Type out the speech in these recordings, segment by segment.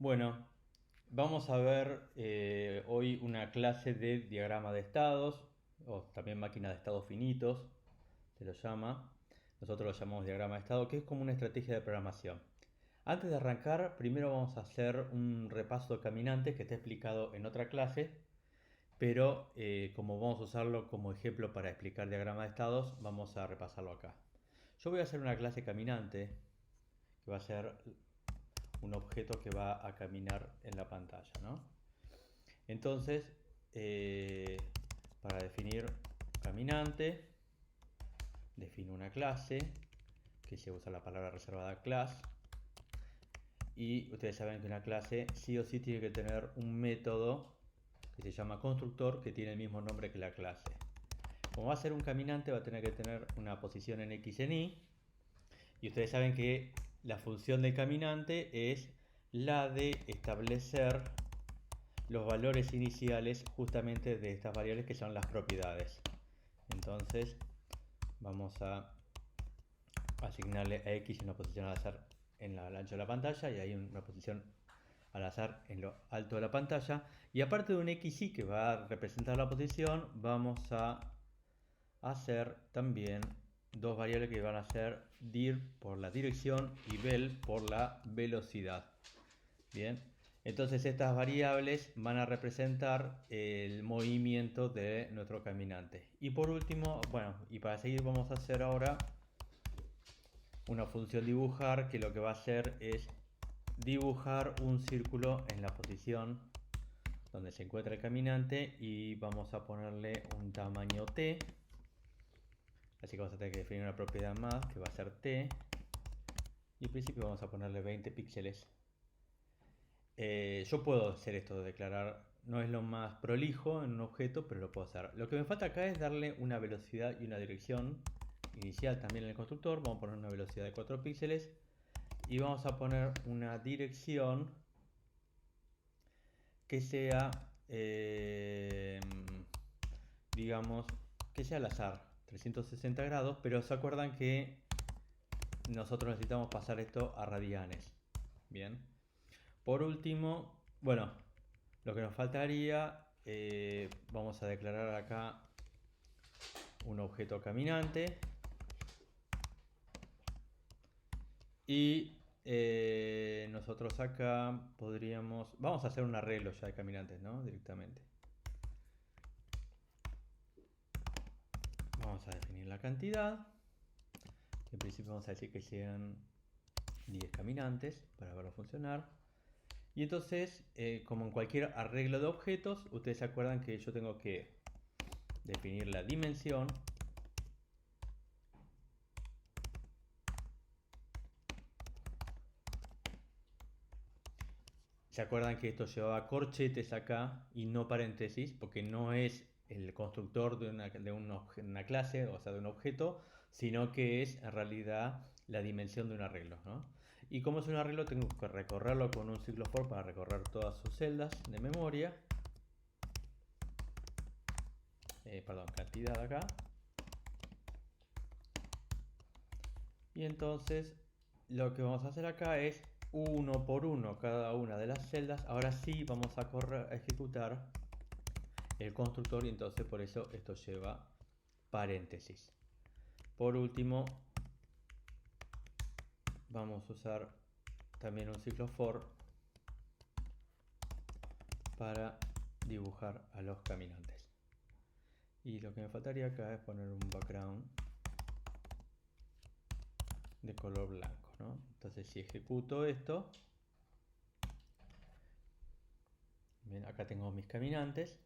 Bueno, vamos a ver hoy una clase de diagrama de estados, o también máquina de estados finitos, se lo llama. Nosotros lo llamamos diagrama de estado, que es como una estrategia de programación. Antes de arrancar, primero vamos a hacer un repaso de caminantes que está explicado en otra clase, pero como vamos a usarlo como ejemplo para explicar diagrama de estados, vamos a repasarlo acá. Yo voy a hacer una clase caminante, que va a ser un objeto que va a caminar en la pantalla, ¿no? Entonces, eh, para definir caminante, defino una clase que se usa la palabra reservada class. Y ustedes saben que una clase sí o sí tiene que tener un método que se llama constructor, que tiene el mismo nombre que la clase. Como va a ser un caminante, va a tener que tener una posición en x en y. Y ustedes saben que la función del caminante es la de establecer los valores iniciales justamente de estas variables que son las propiedades. Entonces vamos a asignarle a x una posición al azar en el ancho de la pantalla y ahí una posición al azar en lo alto de la pantalla. Y aparte de un xy que va a representar la posición, vamos a hacer también dos variables que van a ser dir por la dirección y vel por la velocidad. Bien, entonces estas variables van a representar el movimiento de nuestro caminante. Y por último, bueno, y para seguir vamos a hacer ahora una función dibujar, que lo que va a hacer es dibujar un círculo en la posición donde se encuentra el caminante y vamos a ponerle un tamaño t. Así que vamos a tener que definir una propiedad más que va a ser t. Y en principio vamos a ponerle 20 píxeles. Yo puedo hacer esto de declarar, no es lo más prolijo en un objeto, pero lo puedo hacer. Lo que me falta acá es darle una velocidad y una dirección inicial también en el constructor. Vamos a poner una velocidad de 4 píxeles y vamos a poner una dirección que sea, digamos, que sea al azar, 360 grados, pero se acuerdan que nosotros necesitamos pasar esto a radianes. Bien. Por último, bueno, lo que nos faltaría, vamos a declarar acá un objeto caminante y nosotros acá podríamos, vamos a hacer un arreglo ya de caminantes, ¿no? Directamente. Vamos a definir la cantidad. En principio vamos a decir que sean 10 caminantes para verlo funcionar. Y entonces, como en cualquier arreglo de objetos, ustedes se acuerdan que yo tengo que definir la dimensión. ¿Se acuerdan que esto llevaba corchetes acá y no paréntesis? Porque no es el constructor de una clase, o sea, de un objeto, sino que es en realidad la dimensión de un arreglo, ¿no? Y como es un arreglo, tengo que recorrerlo con un ciclo for para recorrer todas sus celdas de memoria. Perdón, cantidad acá. Y entonces lo que vamos a hacer acá es uno por uno cada una de las celdas. Ahora sí vamos a ejecutar el constructor y entonces por eso esto lleva paréntesis. Por último, vamos a usar también un ciclo for para dibujar a los caminantes. Y lo que me faltaría acá es poner un background de color blanco, ¿no? Entonces si ejecuto esto, bien, acá tengo mis caminantes.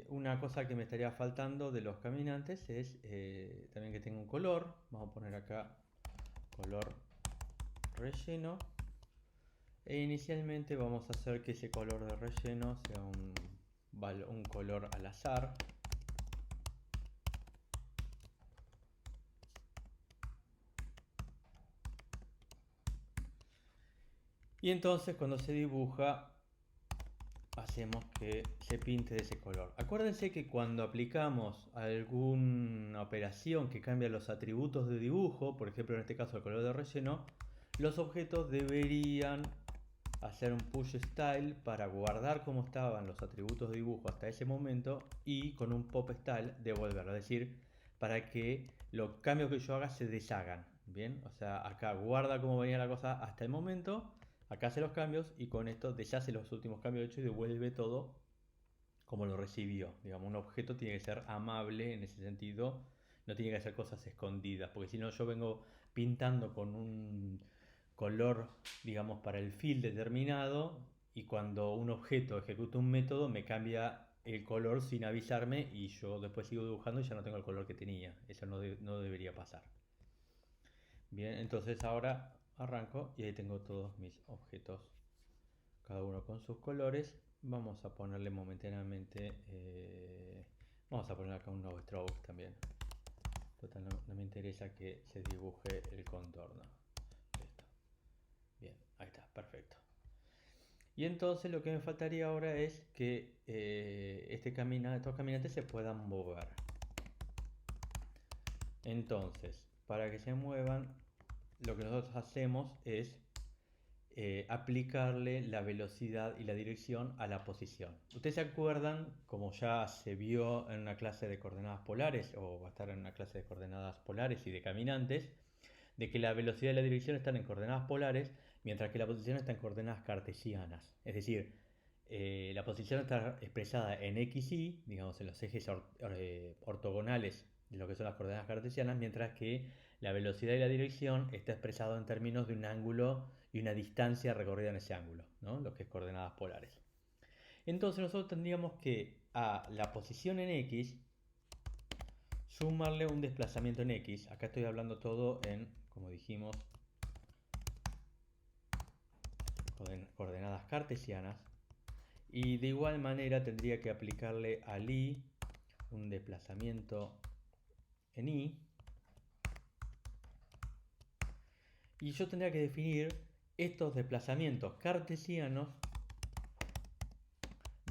Una cosa que me estaría faltando de los caminantes es también que tenga un color. Vamos a poner acá color relleno. E inicialmente vamos a hacer que ese color de relleno sea un color al azar. Y entonces cuando se dibuja hacemos que se pinte de ese color. Acuérdense que cuando aplicamos alguna operación que cambia los atributos de dibujo, por ejemplo en este caso el color de relleno, los objetos deberían hacer un push style para guardar como estaban los atributos de dibujo hasta ese momento y con un pop style devolverlo, es decir, para que los cambios que yo haga se deshagan, ¿bien? O sea, acá guarda cómo venía la cosa hasta el momento, acá hace los cambios y con esto deshace los últimos cambios hechos y devuelve todo como lo recibió. Digamos, un objeto tiene que ser amable en ese sentido, no tiene que hacer cosas escondidas, porque si no yo vengo pintando con un color, digamos, para el fill determinado y cuando un objeto ejecuta un método me cambia el color sin avisarme y yo después sigo dibujando y ya no tengo el color que tenía. Eso no debería pasar. Bien, entonces ahora arranco y ahí tengo todos mis objetos, cada uno con sus colores. Vamos a ponerle momentáneamente, vamos a poner acá un no stroke también. Total, no me interesa que se dibuje el contorno. Listo. Bien, ahí está, perfecto. Y entonces lo que me faltaría ahora es que estos caminantes se puedan mover. Entonces, para que se muevan, lo que nosotros hacemos es aplicarle la velocidad y la dirección a la posición. ¿Ustedes se acuerdan, como ya se vio en una clase de coordenadas polares, o va a estar en una clase de coordenadas polares y de caminantes, de que la velocidad y la dirección están en coordenadas polares, mientras que la posición está en coordenadas cartesianas? Es decir, la posición está expresada en x, y, digamos, en los ejes ortogonales de lo que son las coordenadas cartesianas, mientras que la velocidad y la dirección está expresado en términos de un ángulo y una distancia recorrida en ese ángulo, ¿no? Lo que es coordenadas polares. Entonces nosotros tendríamos que a la posición en x sumarle un desplazamiento en x. Acá estoy hablando todo en, como dijimos, coordenadas cartesianas. Y de igual manera tendría que aplicarle al y un desplazamiento en y. Y yo tendría que definir estos desplazamientos cartesianos,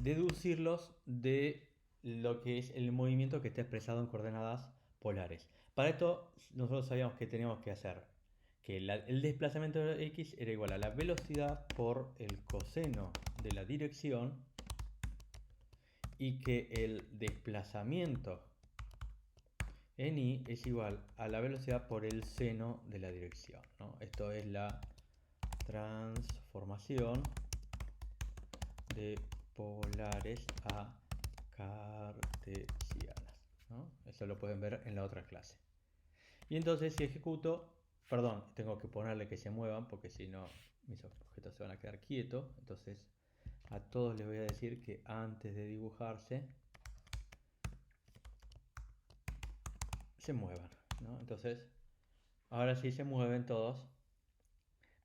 deducirlos de lo que es el movimiento que está expresado en coordenadas polares. Para esto nosotros sabíamos que teníamos que hacer que el desplazamiento de x era igual a la velocidad por el coseno de la dirección y que el desplazamiento en y es igual a la velocidad por el seno de la dirección, ¿no? Esto es la transformación de polares a cartesianas, ¿no? Eso lo pueden ver en la otra clase. Y entonces si ejecuto, perdón, tengo que ponerle que se muevan porque si no mis objetos se van a quedar quietos. Entonces a todos les voy a decir que antes de dibujarse se muevan, ¿no? Entonces ahora sí se mueven todos,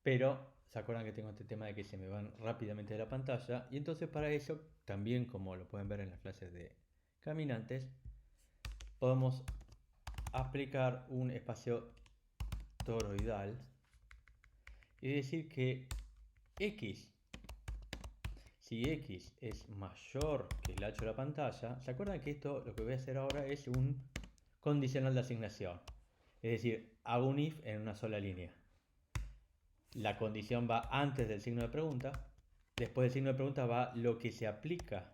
pero se acuerdan que tengo este tema de que se me van rápidamente de la pantalla y entonces para eso, también como lo pueden ver en las clases de caminantes, podemos aplicar un espacio toroidal y decir que x, si x es mayor que el ancho de la pantalla, ¿se acuerdan que esto lo que voy a hacer ahora es un condicional de asignación? Es decir, hago un if en una sola línea. La condición va antes del signo de pregunta, después del signo de pregunta va lo que se aplica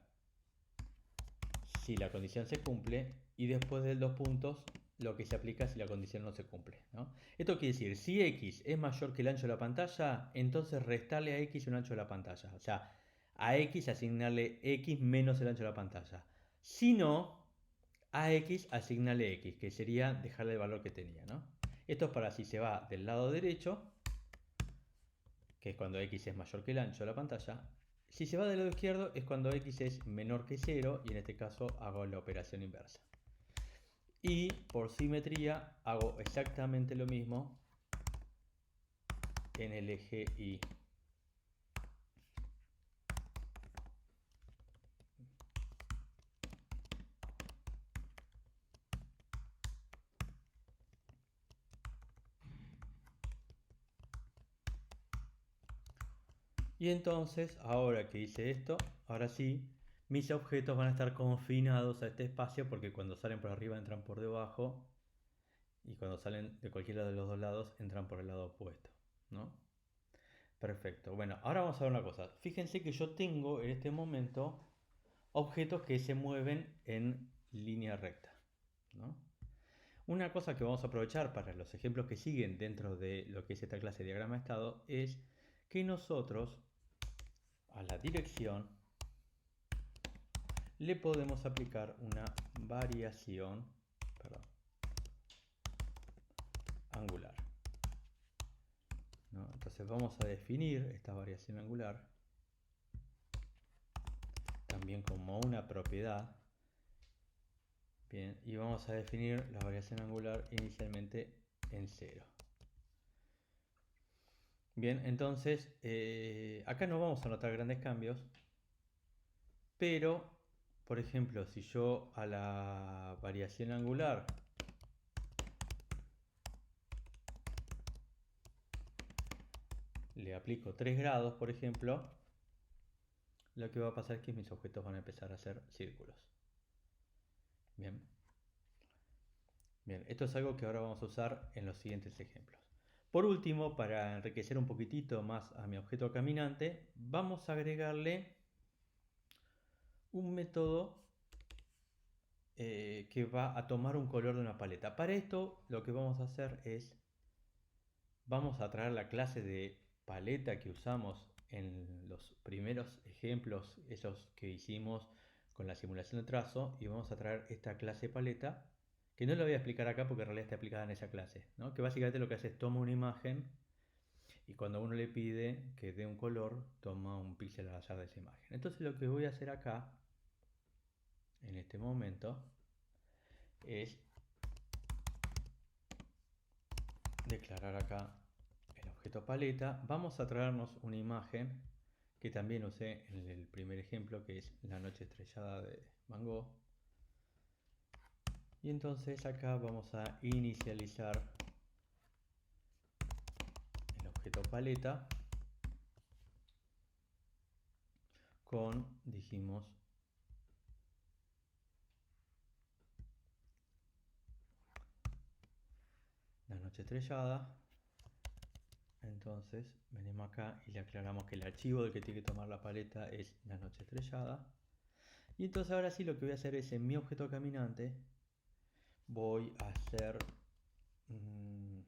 si la condición se cumple y después de dos puntos lo que se aplica si la condición no se cumple, ¿no? Esto quiere decir, si x es mayor que el ancho de la pantalla, entonces restarle a x un ancho de la pantalla. O sea, a x asignarle x menos el ancho de la pantalla. Si no, a x asignarle x, que sería dejarle el valor que tenía, ¿no? Esto es para si se va del lado derecho, que es cuando x es mayor que el ancho de la pantalla. Si se va del lado izquierdo es cuando x es menor que 0 y en este caso hago la operación inversa. Y por simetría hago exactamente lo mismo en el eje Y. Y entonces, ahora que hice esto, ahora sí, mis objetos van a estar confinados a este espacio porque cuando salen por arriba entran por debajo y cuando salen de cualquiera de los dos lados entran por el lado opuesto. ¿no? Perfecto. Bueno, ahora vamos a ver una cosa. Fíjense que yo tengo en este momento objetos que se mueven en línea recta, ¿no? Una cosa que vamos a aprovechar para los ejemplos que siguen dentro de lo que es esta clase de diagrama de estado es que nosotros a la dirección le podemos aplicar una variación, perdón, angular, ¿no? Entonces vamos a definir esta variación angular también como una propiedad. Bien, y vamos a definir la variación angular inicialmente en 0. Bien, entonces acá no vamos a notar grandes cambios, pero por ejemplo, si yo a la variación angular le aplico 3 grados, por ejemplo, lo que va a pasar es que mis objetos van a empezar a hacer círculos. Bien. Bien, esto es algo que ahora vamos a usar en los siguientes ejemplos. Por último, para enriquecer un poquitito más a mi objeto caminante, vamos a agregarle un método que va a tomar un color de una paleta. Para esto lo que vamos a hacer es, vamos a traer la clase de paleta que usamos en los primeros ejemplos, esos que hicimos con la simulación de trazo, y vamos a traer esta clase paleta, que no lo voy a explicar acá porque en realidad está aplicada en esa clase, ¿no? Que básicamente lo que hace es toma una imagen y cuando uno le pide que dé un color, toma un píxel al azar de esa imagen. Entonces lo que voy a hacer acá, en este momento, es declarar acá el objeto paleta. Vamos a traernos una imagen que también usé en el primer ejemplo, que es la noche estrellada de Van Gogh. Y entonces acá vamos a inicializar el objeto paleta con, dijimos, la noche estrellada. Entonces venimos acá y le aclaramos que el archivo del que tiene que tomar la paleta es la noche estrellada. Y entonces ahora sí lo que voy a hacer es en mi objeto caminante voy a hacer un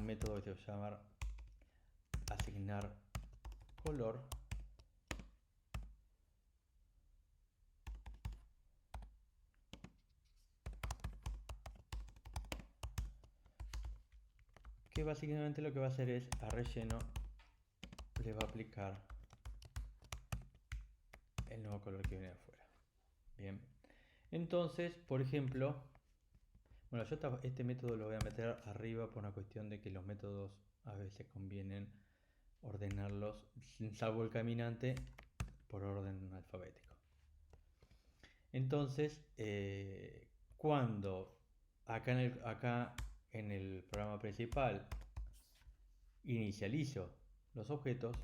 método que se va a llamar asignar color, que básicamente lo que va a hacer es a relleno le va a aplicar el nuevo color que viene de afuera. Bien, entonces por ejemplo, bueno, yo este método lo voy a meter arriba por una cuestión de que los métodos a veces convienen ordenarlos, salvo el caminante, por orden alfabético. Entonces, cuando acá en el programa principal inicializo los objetos,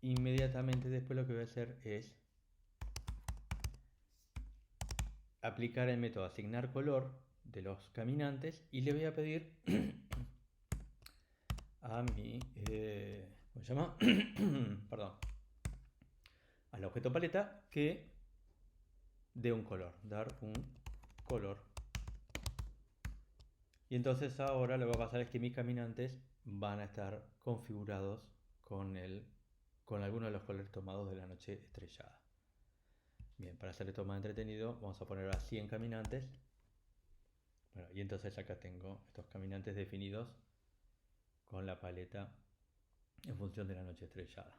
inmediatamente después lo que voy a hacer es aplicar el método asignar color de los caminantes y le voy a pedir a mi, ¿cómo se llama? Perdón, al objeto paleta que dé un color, dar un color. Y entonces ahora lo que va a pasar es que mis caminantes van a estar configurados con alguno de los colores tomados de la noche estrellada. Bien, para hacer esto más entretenido, vamos a poner a 100 caminantes. Bueno, y entonces acá tengo estos caminantes definidos con la paleta en función de la noche estrellada.